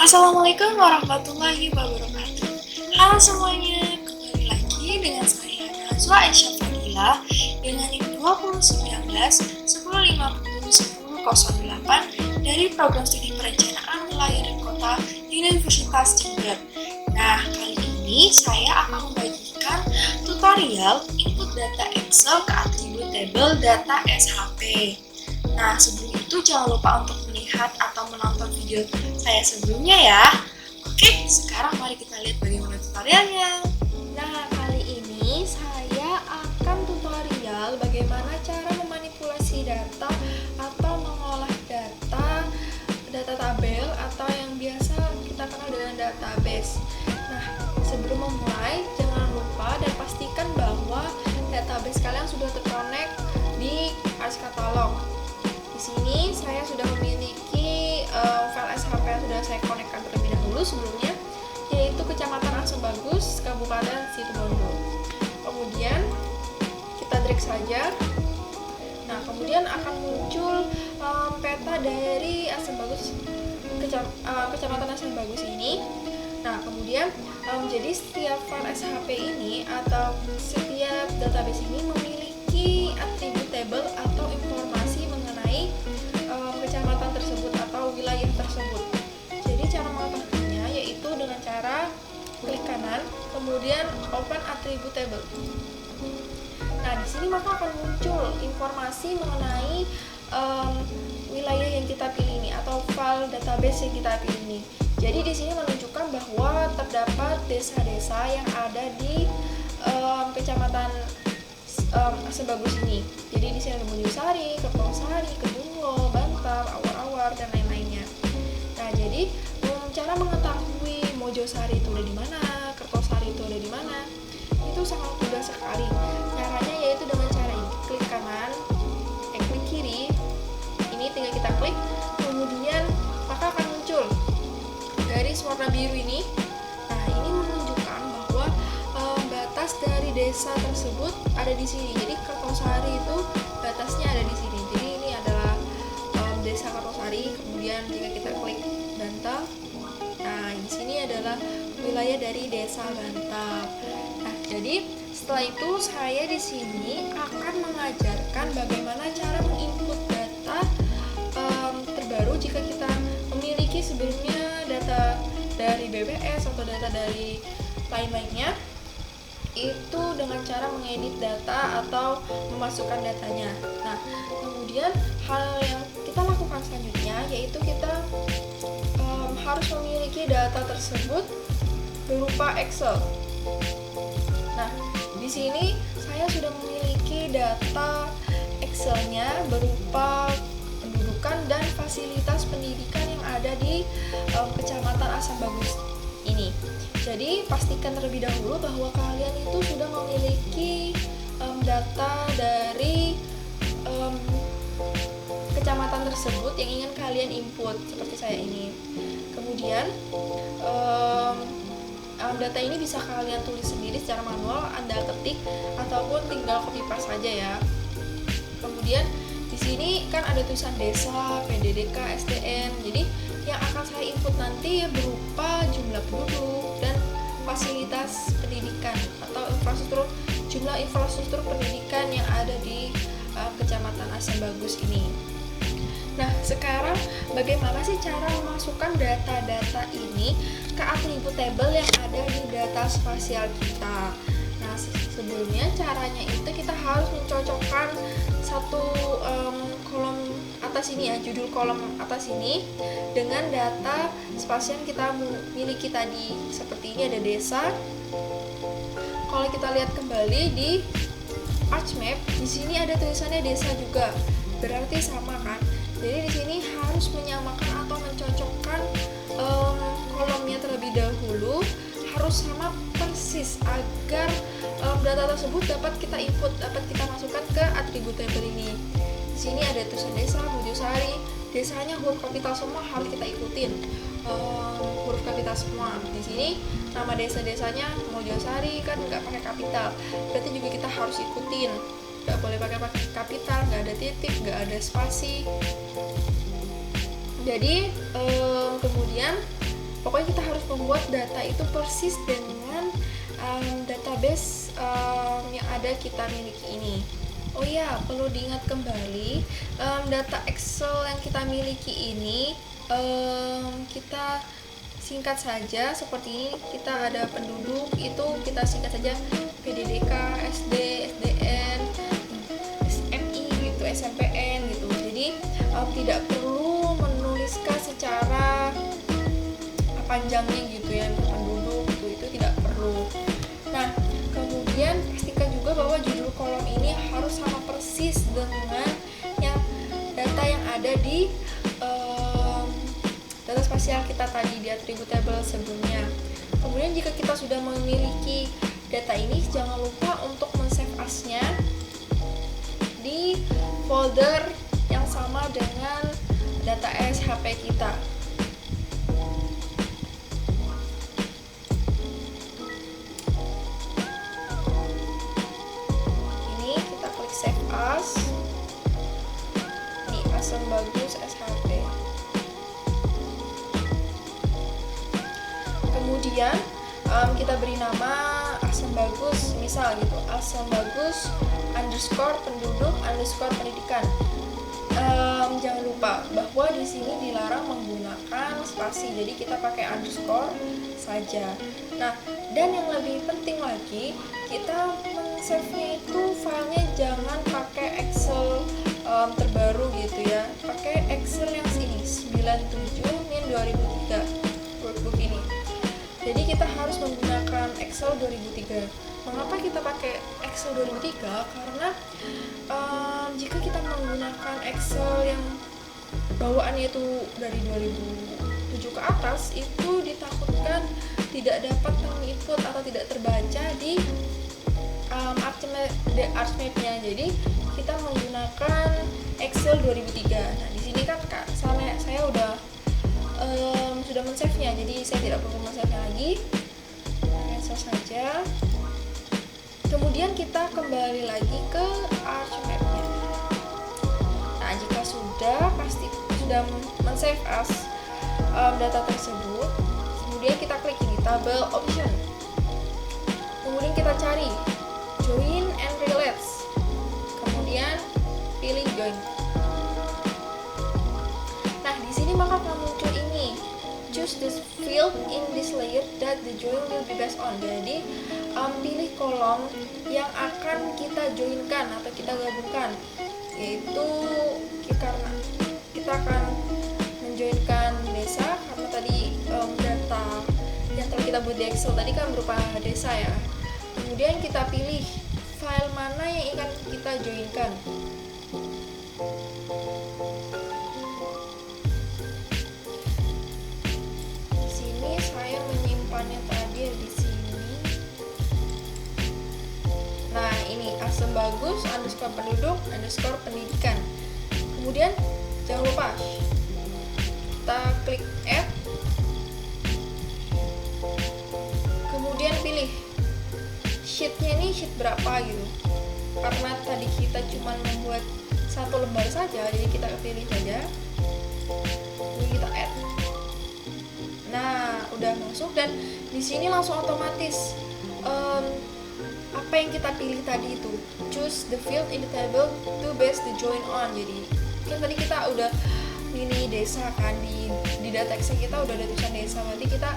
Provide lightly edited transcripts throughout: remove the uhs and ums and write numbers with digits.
Assalamualaikum warahmatullahi wabarakatuh. Halo semuanya, kembali lagi dengan saya Najwa Aisyah Fadila dengan NIM 2019-1050-1008 dari Program Studi Perencanaan Wilayah dan Kota Universitas Jember. Nah, kali ini saya akan membagikan tutorial input data Excel ke atribut table data SHP. Nah, sebelum itu jangan lupa untuk melihat atau menonton video saya sebelumnya ya. Oke, sekarang mari kita lihat bagaimana tutorialnya. Nah, kali ini saya akan tutorial bagaimana cara memanipulasi data atau mengolah data tabel atau yang biasa kita kenal dengan database. Nah, sebelum memulai, jangan lupa dan pastikan bahwa database kalian sudah terkonek di AS Catalog. Di sini saya sudah memiliki file SHP yang sudah saya konekkan terlebih dahulu sebelumnya, yaitu Kecamatan Asembagus, Kabupaten Situbondo. Kemudian kita drag saja. Nah, kemudian akan muncul peta dari Asembagus, Kecamatan Asembagus ini. Nah, kemudian jadi setiap file SHP ini atau setiap database ini memiliki atribut table atau informasi mengenai kecamatan tersebut atau wilayah tersebut. Jadi cara mengetahuinya yaitu dengan cara klik kanan, kemudian open attribute table. Nah, di sini maka akan muncul informasi mengenai wilayah yang kita pilih ini atau file database yang kita pilih ini. Jadi di sini menunjukkan bahwa terdapat desa-desa yang ada di kecamatan Asembagus ini. Jadi di sini ada Mojosari, Kertosari, Kedunglo, Bantar, Awar-Awar, dan lain-lainnya. Nah, jadi cara mengetahui Mojosari itu ada di mana, Kertosari itu ada di mana, itu sangat mudah sekali. Caranya yaitu dengan cara ini, klik kanan, klik kiri, ini tinggal kita klik, kemudian maka akan muncul garis warna biru ini. Nah, ini menunjukkan bahwa batas dari desa tersebut ada di sini. Jadi Kertosari itu batasnya ada di sini. Jadi ini adalah desa Kertosari. Kemudian jika kita klik Bantal, nah di sini adalah wilayah dari desa Bantal. Nah, jadi setelah itu saya di sini akan mengajarkan bagaimana cara menginput data terbaru jika kita memiliki sebelumnya data dari BPS atau data dari lain-lainnya, itu dengan cara mengedit data atau memasukkan datanya. Nah, kemudian hal yang kita lakukan selanjutnya yaitu kita harus memiliki data tersebut berupa Excel. Nah, di sini saya sudah memiliki data Excelnya berupa pendudukan dan fasilitas pendidikan yang ada di Kecamatan Asembagus ini. Jadi pastikan terlebih dahulu bahwa kalian itu sudah memiliki data dari kecamatan tersebut yang ingin kalian input, seperti saya ini. Kemudian data ini bisa kalian tulis sendiri secara manual, Anda ketik ataupun tinggal copy paste saja ya. Kemudian di sini kan ada tulisan desa, PDDK, SDN. Jadi yang akan saya input nanti berupa jumlah penduduk dan fasilitas pendidikan atau jumlah infrastruktur pendidikan yang ada di Kecamatan Asembagus ini. Nah, sekarang bagaimana sih cara memasukkan data-data ini ke atribut table yang ada di data spasial kita? Nah, sebelumnya caranya itu kita harus mencocokkan satu kolom atas ini ya, judul kolom atas ini dengan data spasial yang kita miliki tadi. Seperti ini ada desa. Kalau kita lihat kembali di ArchMap, di sini ada tulisannya desa juga. Berarti sama kan? Jadi di sini harus menyamakan atau mencocokkan kolomnya terlebih dahulu, harus sama persis agar data tersebut dapat kita input, dapat kita masukkan ke atribut table ini. Di sini ada tulisan desa, Mojosari, desanya huruf kapital semua harus kita ikutin, huruf kapital semua. Di sini nama desa-desanya Mojosari kan nggak pakai kapital, berarti juga kita harus ikutin. Nggak boleh pakai kapital, nggak ada titik, nggak ada spasi. Jadi kemudian membuat data itu persis dengan database yang ada kita miliki ini. Oh ya, perlu diingat kembali, data Excel yang kita miliki ini kita singkat saja seperti ini. Kita ada penduduk, itu kita singkat saja PDDK, SD, SDN, SMI gitu, SMPN gitu. Jadi tidak perlu menuliskan secara panjangnya gitu ya, penduduk gitu, itu tidak perlu. Nah, kemudian pastikan juga bahwa judul kolom ini harus sama persis dengan data yang ada di data spasial kita tadi di atribut table sebelumnya. Kemudian jika kita sudah memiliki data ini, jangan lupa untuk men-save as-nya di folder yang sama dengan data SHP kita. Ini kita klik save as di Asam Bagus SHP. Kemudian kita beri nama Asam Bagus, misal gitu, Asam Bagus _penduduk pendidikan. Jangan lupa bahwa di sini dilarang menggunakan spasi, jadi kita pakai underscore saja. Nah, dan yang lebih penting lagi, kita men-save-nya itu filenya jangan pakai Excel terbaru gitu ya, pakai Excel yang sini 97-2003 workbook ini. Jadi kita harus menggunakan Excel 2003. Mengapa kita pakai Excel 2003? Karena jika kita menggunakan Excel yang bawaannya itu dari 2007 ke atas, itu ditakutkan tidak dapat menginput atau tidak terbaca di Archmap-nya. Jadi kita menggunakan Excel 2003. Nah, di sini kan saya udah sudah men-save-nya, jadi saya tidak perlu men-save-nya lagi. Cancel saja. Kemudian kita kembali lagi ke Archmap-nya. Nah, jika sudah men-save as data tersebut, kemudian kita klik ini table option. Kemudian kita cari join and relates. Kemudian pilih join. Nah, di sini maka akan muncul ini. Choose the field in this layer that the join will be based on. Jadi, pilih kolom yang akan kita joinkan atau kita gabungkan. Yaitu karena kita akan menjoinkan desa, karena tadi data yang telah kita buat di Excel tadi kan berupa desa ya. Kemudian kita pilih file mana yang akan kita joinkan. Di sini saya menyimpannya tadi di sini. Nah, ini Asam Bagus _penduduk _pendidikan. Kemudian jangan lupa kita klik add. Kemudian pilih sheetnya, ini sheet berapa gitu. Karena tadi kita cuma membuat satu lembar saja, jadi kita pilih saja. Kemudian kita add. Nah, udah masuk dan di sini langsung otomatis apa yang kita pilih tadi itu, choose the field in the table to base the join on. Jadi kan tadi kita udah pilih desa kan, di data Excel kita udah ada tulisan desa, berarti kita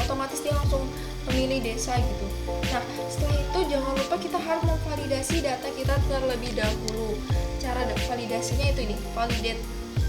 otomatis dia langsung memilih desa gitu. Nah, setelah itu jangan lupa kita harus memvalidasi data kita terlebih dahulu. Cara validasinya itu ini, validate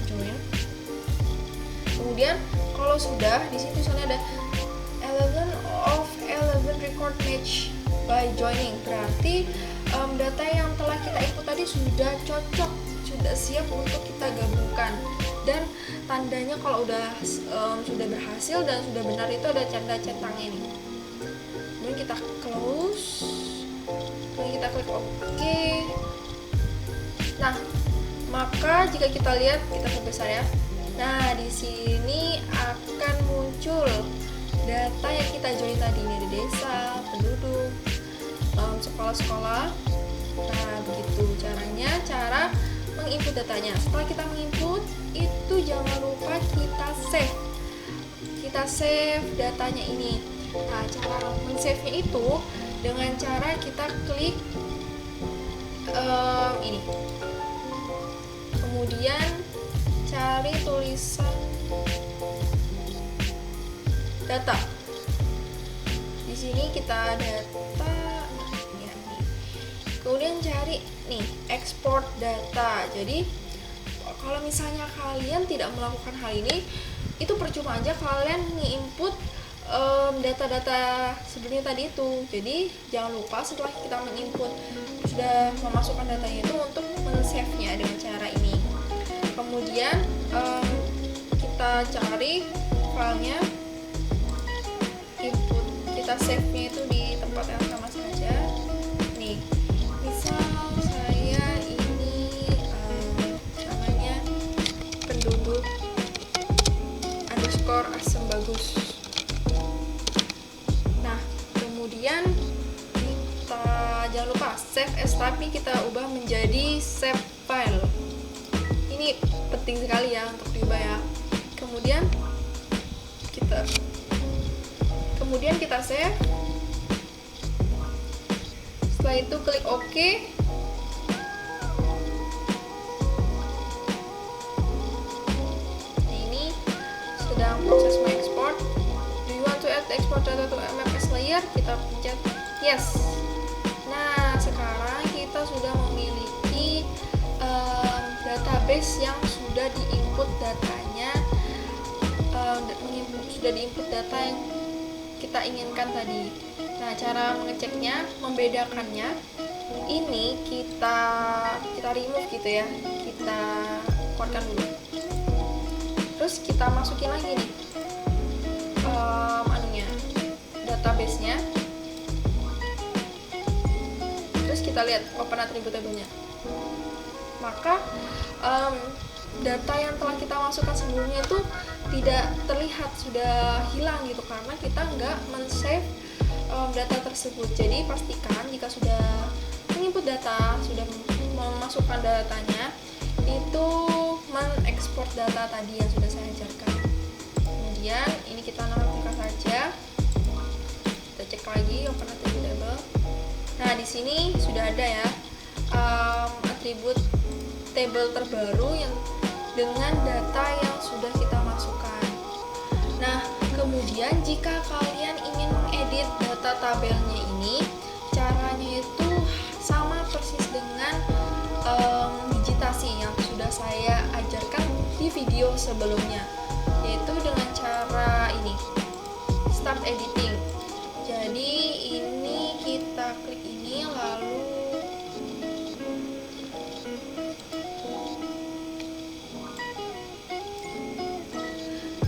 join. Kemudian kalau sudah, di sini tulisannya ada 11 of 11 record match by joining, berarti data yang telah kita input tadi sudah cocok, sudah siap untuk kita gabungkan. Dan tandanya kalau sudah berhasil dan sudah benar itu ada tanda centangnya ini. Kemudian kita close, kemudian kita klik OK. Nah, maka jika kita lihat, kita perbesar ya. Nah, di sini akan muncul data yang kita join tadi, ini ada desa, penduduk, sekolah-sekolah. Nah, begitu caranya, cara menginput datanya. Setelah kita menginput, itu jangan lupa kita save. kita save datanya ini. Nah, cara men-save-nya itu dengan cara kita klik ini. Kemudian cari tulisan data. Di sini kita data, ya, nih. Kemudian cari nih export data. Jadi kalau misalnya kalian tidak melakukan hal ini, itu percuma aja kalian nge-input data-data sebelumnya tadi itu. Jadi jangan lupa setelah kita menginput sudah memasukkan datanya itu untuk men-save-nya dengan cara ini. Kemudian kita cari filenya, input, kita save-nya itu di tempat yang sama saja. Nih, misal saya ini namanya penduduk underscore asem bagus. Nah, kemudian kita jangan lupa save as, tapi kita ubah menjadi save file. Ini penting sekali ya untuk diubah ya. Kemudian kita save. Setelah itu klik OK. Nah, ini sedang proses mengekspor. Do you want to add export data to MFS layer? Kita pencet yes. Nah, sekarang kita sudah memiliki database yang sudah diinput datanya, sudah diinput data yang kita inginkan tadi. Nah, cara mengeceknya, membedakannya, ini kita remove gitu ya, kita keluarkan dulu. Terus kita masukin lagi nih database-nya. Terus kita lihat open attribute table-nya. Maka data yang telah kita masukkan sebelumnya itu tidak terlihat, sudah hilang gitu, karena kita nggak men-save data tersebut. Jadi pastikan jika sudah menginput data, sudah memasukkan datanya, itu mengekspor data tadi yang sudah saya ajarkan. Kemudian ini kita nonaktifkan saja. Kita cek lagi open attribute table. Nah, di sini sudah ada ya atribut table terbaru yang dengan data yang sudah kita masukkan. Nah, kemudian jika kalian ingin mengedit data tabelnya ini, caranya itu sama persis dengan digitasi yang sudah saya ajarkan di video sebelumnya, yaitu dengan cara ini, start editing. Jadi ini kita klik ini, lalu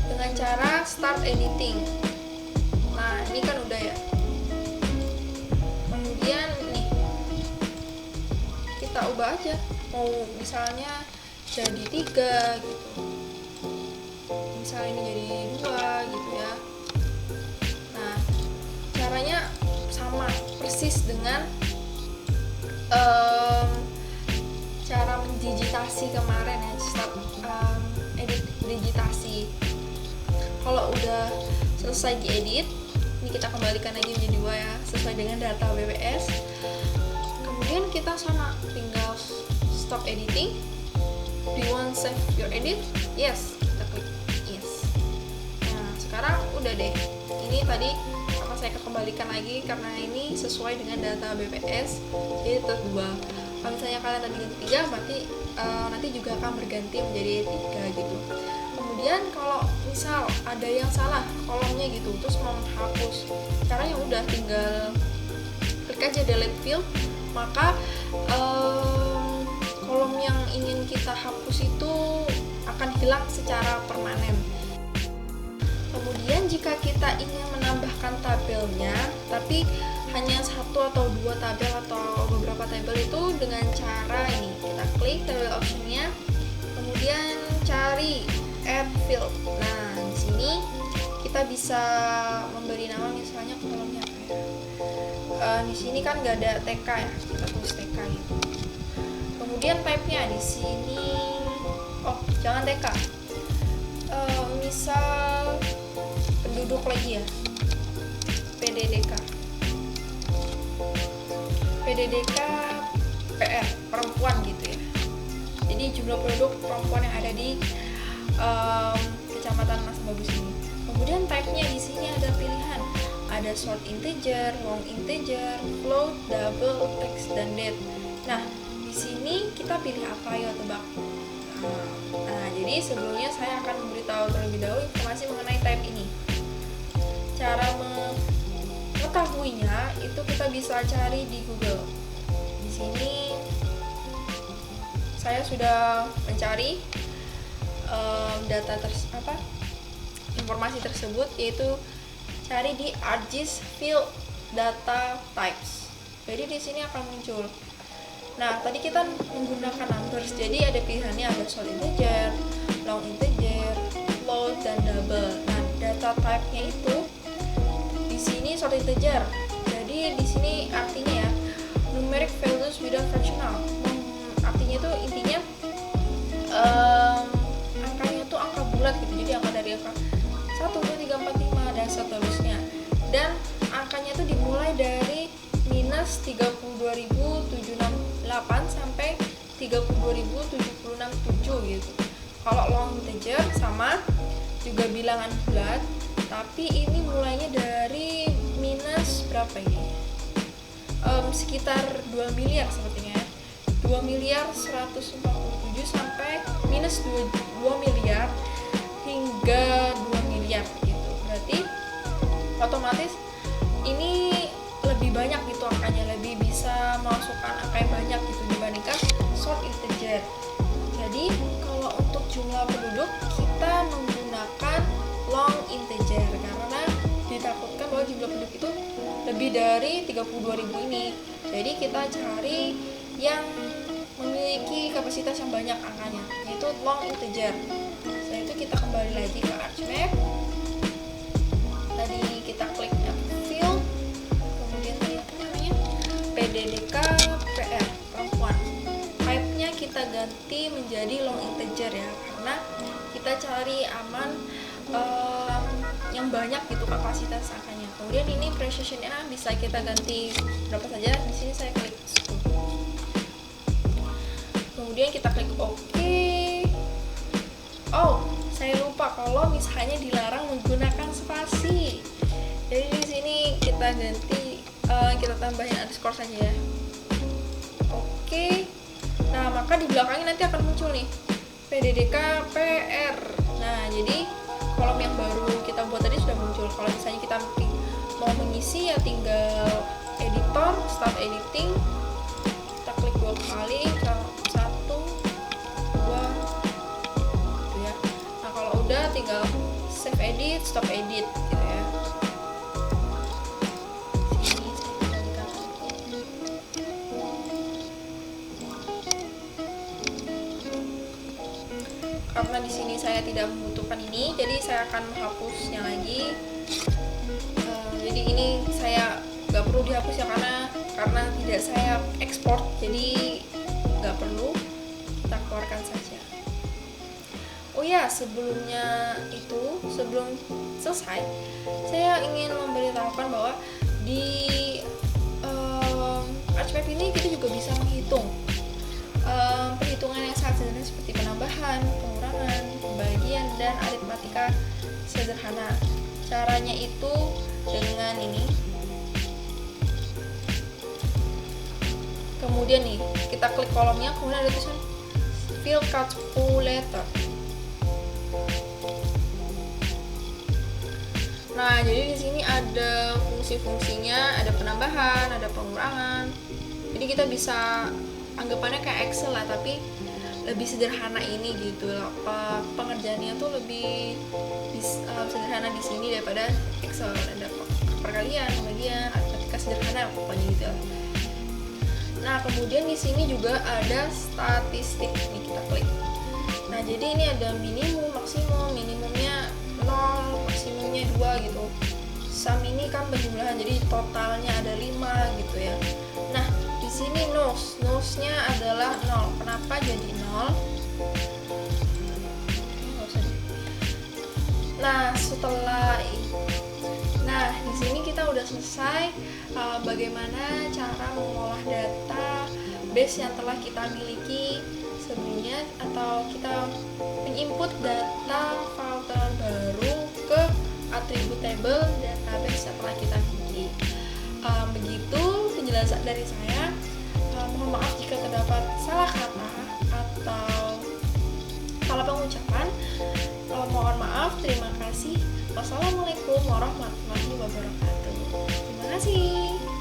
dengan cara start editing. Nah, ini kan udah ya. Kemudian nih kita ubah aja, mau misalnya jadi 3 gitu, misalnya ini jadi 2 gitu ya. Nah, caranya sama persis dengan cara mendigitasi kemarin ya, start edit digitasi. Kalau udah selesai diedit, ini kita kembalikan lagi menjadi 2 ya, sesuai dengan data WPS. Kemudian kita sama, tinggal stop editing. Do you want save your edit? Yes, kita klik yes. Nah, sekarang udah deh. Ini tadi apa saya kembalikan lagi karena ini sesuai dengan data BPS, jadi terubah. Kalau misalnya kalian tadi ganti 3, berarti nanti juga akan berganti menjadi 3 gitu. Kemudian kalau misal ada yang salah kolomnya gitu, terus mau menghapus, caranya udah tinggal klik aja delete field, maka kolom yang ingin kita hapus itu akan hilang secara permanen. Kemudian jika kita ingin menambahkan tabelnya, tapi hanya 1 atau 2 tabel atau beberapa tabel, itu dengan cara ini, kita klik tabel optionnya, kemudian cari add field. Nah, di sini kita bisa memberi nama, misalnya kolomnya apa ya? Di sini kan nggak ada TK ya, kita tulis TK gitu. Kemudian type-nya di sini, oh jangan TK, misal penduduk lagi ya, PDDK PR perempuan gitu ya. Jadi jumlah penduduk perempuan yang ada di kecamatan Mas Bagus ini. Kemudian type-nya di sini ada pilihan, ada short integer, long integer, float, double, text, dan date. Nah, di sini kita pilih apa, ya tebak. Nah, jadi sebelumnya saya akan memberitahu terlebih dahulu informasi mengenai type ini. Cara mengetahuinya itu kita bisa cari di Google. Di sini saya sudah mencari informasi tersebut, yaitu cari di ArcGIS Field Data Types. Jadi di sini akan muncul. Nah, tadi kita menggunakan numbers, jadi ada pilihannya, ada short integer, long integer, float, dan double. Nah, data type-nya itu di sini short integer. Jadi di sini artinya ya, numeric values without fractional. Artinya itu intinya angkanya itu angka bulat gitu. Jadi angka dari angka 1, 2, 3, 4, 5 dan seterusnya. Dan angkanya itu dimulai dari minus 32.768 sampai 32.767 gitu. Kalau long integer sama juga bilangan bulat, tapi ini mulainya dari minus berapa ini? Sekitar 2 miliar sepertinya. 2 miliar 147 sampai minus 2 miliar hingga 2 miliar gitu. Berarti otomatis ini lebih banyak gitu angkanya, lebih bisa masukkan angka yang banyak gitu dibandingkan short integer. Jadi kalau untuk jumlah penduduk kita menggunakan long integer karena ditakutkan bahwa jumlah penduduk itu lebih dari 32.000 ini. Jadi kita cari yang memiliki kapasitas yang banyak angkanya, yaitu long integer. Setelah itu kita kembali lagi ke ArcMap. Tadi kita klik field, kemudian tadi apa namanya, PDDK PR perempuan. Type-nya kita ganti menjadi long integer ya, karena kita cari aman yang banyak gitu kapasitas angkanya. Kemudian ini precision-nya bisa kita ganti berapa saja. Di sini saya klik 10. Kemudian kita klik OK. Oh, saya lupa kalau misalnya dilarang menggunakan spasi. Jadi di sini kita ganti, kita tambahin underscore saja ya. Oke. Nah, maka di belakangnya nanti akan muncul nih PDDK PR. Nah, jadi kolom yang baru kita buat tadi sudah muncul. Kalau misalnya kita mau mengisi ya tinggal editor, start editing. Kita klik 2 kali, 1, 2 gitu ya. Nah, kalau udah tinggal save edit, stop edit gitu ya. Sini saya kembalikan lagi. Karena di sini saya tidak membutuhkan ini, jadi saya akan menghapusnya lagi. Jadi ini saya nggak perlu dihapus ya, karena tidak saya ekspor, jadi nggak perlu, kita keluarkan saja. Oh ya, sebelum selesai, saya ingin memberitahukan bahwa di ArcMap ini kita juga bisa menghitung perhitungan yang sangat sederhana seperti penambahan, pengurangan, pembagian, dan aritmatika sederhana. Caranya itu dengan ini. Kemudian nih, kita klik kolomnya, kemudian ada tulisan Fill Calculator. Nah, jadi di sini ada fungsi-fungsinya, ada penambahan, ada pengurangan. Jadi kita bisa anggapannya kayak Excel lah, tapi lebih sederhana ini gitu. Pengerjaannya tuh lebih sederhana di sini daripada Excel. Ada perkalian, pembagian, aritmatika sederhana pokoknya gitu. Nah, kemudian di sini juga ada statistik. Nih kita klik. Nah, jadi ini ada minimum, maksimum. Minimumnya 0, maksimumnya 2 gitu. Sum ini kan penjumlahan, jadi totalnya ada 5 gitu ya. Nah, di sini nose-nya adalah 0. Kenapa jadi 0? Nah, setelah sini kita udah selesai bagaimana cara mengolah data base yang telah kita miliki sebelumnya, atau kita menginput data file terbaru ke atribut table database setelah kita miliki. Begitu penjelasan dari saya. Mohon maaf jika terdapat salah kata atau salah pengucapan. Mohon maaf. Terima kasih. Wassalamualaikum warahmatullahi wabarakatuh. Terima kasih.